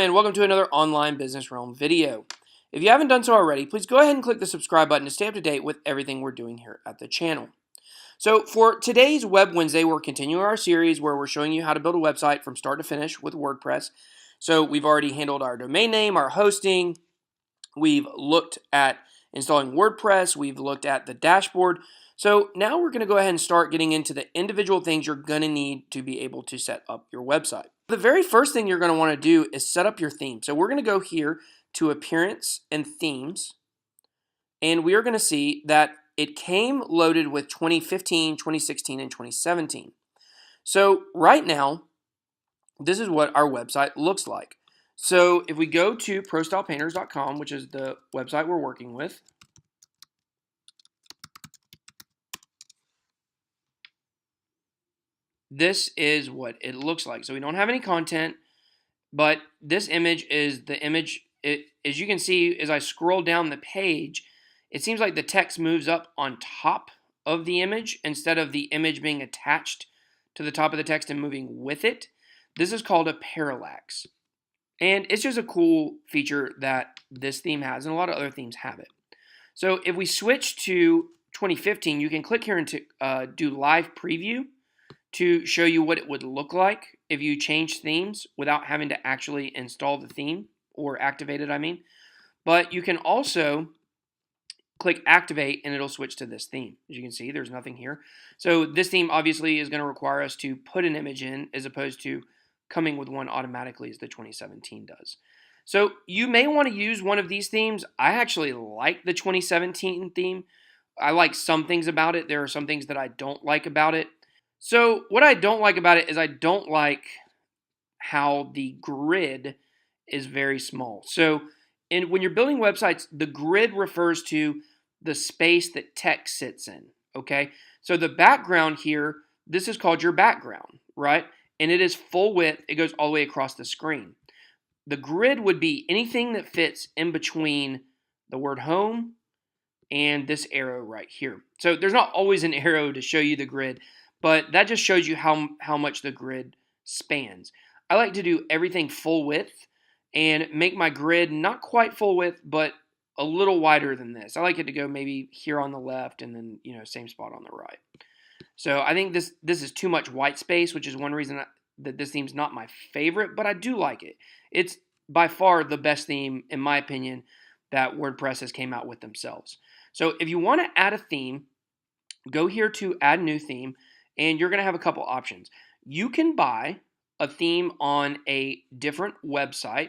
and welcome to another Online Business Realm video. If you haven't done so already, please go ahead and click the subscribe button to stay up to date with everything we're doing here at the channel. So for today's Web Wednesday, we're continuing our series where we're showing you how to build a website from start to finish with WordPress. So we've already handled our domain name, our hosting, we've looked at installing WordPress, we've looked at the dashboard. So now we're going to go ahead and start getting into the individual things you're going to need to be able to set up your website. The very first thing you're going to want to do is set up your theme. So we're going to go here to Appearance and Themes, and we are going to see that it came loaded with 2015, 2016, and 2017. So right now, this is what our website looks like. So if we go to prostylepainters.com, which is the website we're working with, this is what it looks like. So we don't have any content, but this image is the image. As you can see, as I scroll down the page, it seems like the text moves up on top of the image instead of the image being attached to the top of the text and moving with it. This is called a parallax. And it's just a cool feature that this theme has, and a lot of other themes have it. So if we switch to 2015, you can click here and do live preview to show you what it would look like if you change themes without having to actually install the theme or activate it, I mean. But you can also click activate and it'll switch to this theme. As you can see, there's nothing here. So this theme obviously is going to require us to put an image in as opposed to coming with one automatically as the 2017 does. So you may want to use one of these themes. I actually like the 2017 theme. I like some things about it. There are some things that I don't like about it. So what I don't like about it is I don't like how the grid is very small. So when you're building websites, the grid refers to the space that text sits in, okay? So the background here, this is called your background, right? And it is full width. It goes all the way across the screen. The grid would be anything that fits in between the word home and this arrow right here. So there's not always an arrow to show you the grid, but that just shows you how much the grid spans. I like to do everything full width and make my grid not quite full width, but a little wider than this. I like it to go maybe here on the left and then, same spot on the right. So I think this is too much white space, which is one reason that this theme's not my favorite, but I do like it. It's by far the best theme, in my opinion, that WordPress has came out with themselves. So if you want to add a theme, go here to Add New Theme, and you're going to have a couple options. You can buy a theme on a different website.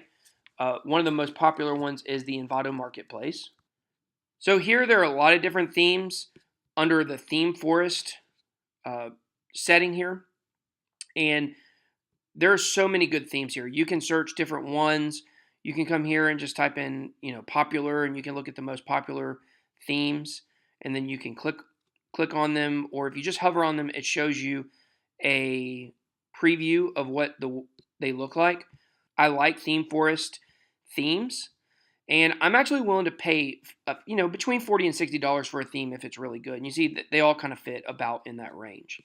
One of the most popular ones is the Envato Marketplace. So here there are a lot of different themes under the Theme Forest setting here. And there are so many good themes here. You can search different ones. You can come here and just type in, popular, and you can look at the most popular themes. And then you can click on them, or if you just hover on them, it shows you a preview of what they look like. I like Theme Forest themes, and I'm actually willing to pay between $40 and $60 for a theme if it's really good. And you see that they all kind of fit about in that range.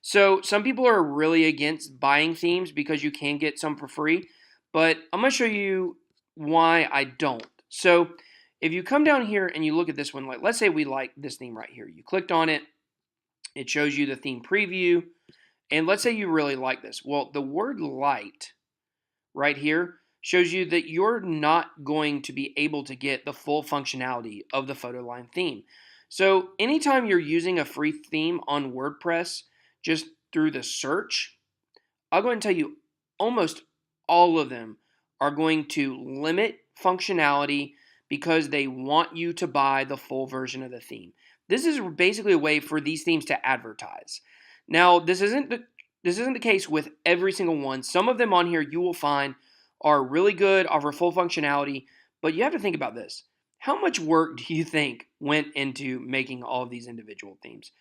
So some people are really against buying themes because you can get some for free, but I'm going to show you why I don't. So if you come down here and you look at this one, like let's say we like this theme right here. You clicked on it. It shows you the theme preview. And let's say you really like this. Well, the word light right here shows you that you're not going to be able to get the full functionality of the Photoline theme. So anytime you're using a free theme on WordPress just through the search, I'll go ahead and tell you almost all of them are going to limit functionality because they want you to buy the full version of the theme. This is basically a way for these themes to advertise. Now, this isn't the case with every single one. Some of them on here you will find are really good, offer full functionality, but you have to think about this. How much work do you think went into making all of these individual themes?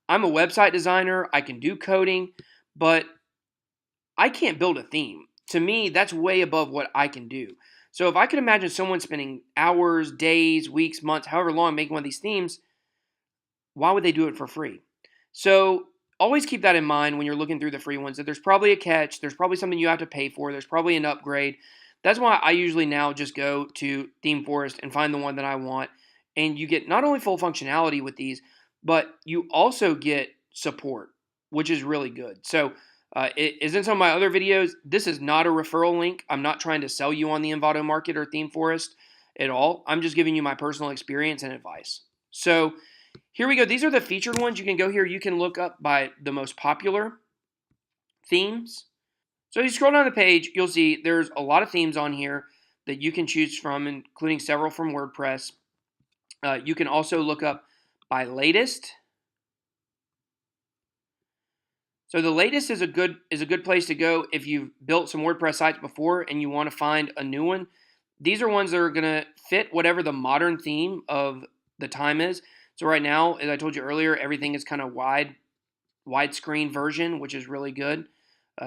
I'm a website designer. I can do coding, but I can't build a theme. To me, that's way above what I can do. So if I could imagine someone spending hours, days, weeks, months, however long making one of these themes, why would they do it for free? So always keep that in mind when you're looking through the free ones, that there's probably a catch, there's probably something you have to pay for, there's probably an upgrade. that's why I usually now just go to Theme Forest and find the one that I want. And you get not only full functionality with these, but you also get support, which is really good. So it is in some of my other videos. This is not a referral link. I'm not trying to sell you on the Envato Market or Theme Forest at all. I'm just giving you my personal experience and advice. So here we go. These are the featured ones. You can go here. You can look up by the most popular themes. So you scroll down the page, you'll see there's a lot of themes on here that you can choose from, including several from WordPress. You can also look up by latest. So the latest is a good place to go if you've built some WordPress sites before and you want to find a new one. These are ones that are going to fit whatever the modern theme of the time is. So right now, as I told you earlier, everything is kind of widescreen version, which is really good.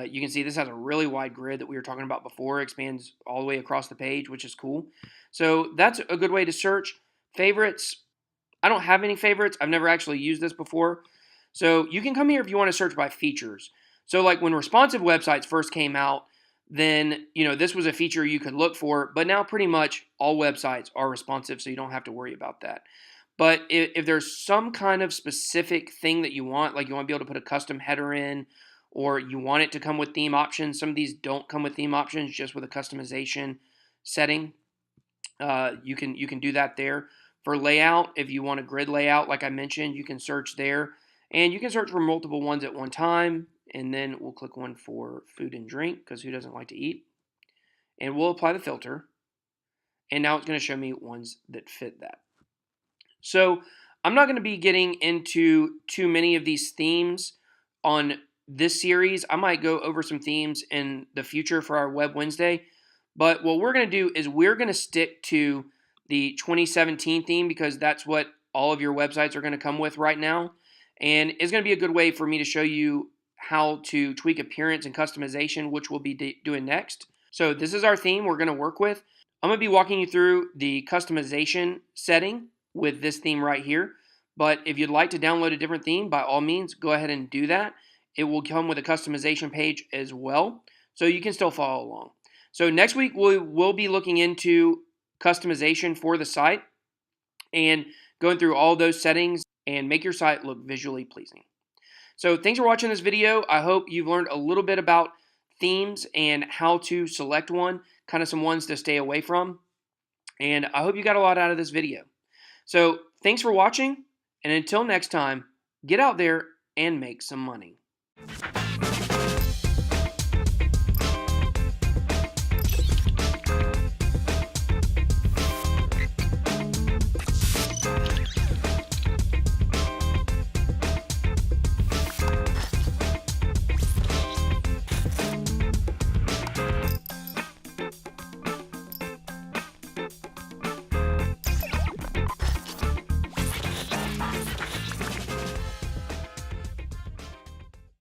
You can see this has a really wide grid that we were talking about before. It expands all the way across the page, which is cool. So that's a good way to search. Favorites, I don't have any favorites. I've never actually used this before. So you can come here if you want to search by features. So like when responsive websites first came out, then this was a feature you could look for, but now pretty much all websites are responsive, so you don't have to worry about that. But if there's some kind of specific thing that you want, like you want to be able to put a custom header in, or you want it to come with theme options, some of these don't come with theme options, just with a customization setting. You can do that there. For layout, if you want a grid layout, like I mentioned, you can search there. And you can search for multiple ones at one time. And then we'll click one for food and drink, because who doesn't like to eat? And we'll apply the filter. And now it's going to show me ones that fit that. So I'm not going to be getting into too many of these themes on this series. I might go over some themes in the future for our Web Wednesday. But what we're going to do is we're going to stick to the 2017 theme, because that's what all of your websites are going to come with right now. And it's going to be a good way for me to show you how to tweak appearance and customization, which we'll be doing next. So this is our theme we're going to work with. I'm going to be walking you through the customization setting with this theme right here. But if you'd like to download a different theme, by all means, go ahead and do that. It will come with a customization page as well, so you can still follow along. So next week, we'll be looking into customization for the site and going through all those settings and make your site look visually pleasing. So thanks for watching this video. I hope you've learned a little bit about themes and how to select one, kind of some ones to stay away from. And I hope you got a lot out of this video. So thanks for watching, and until next time, get out there and make some money.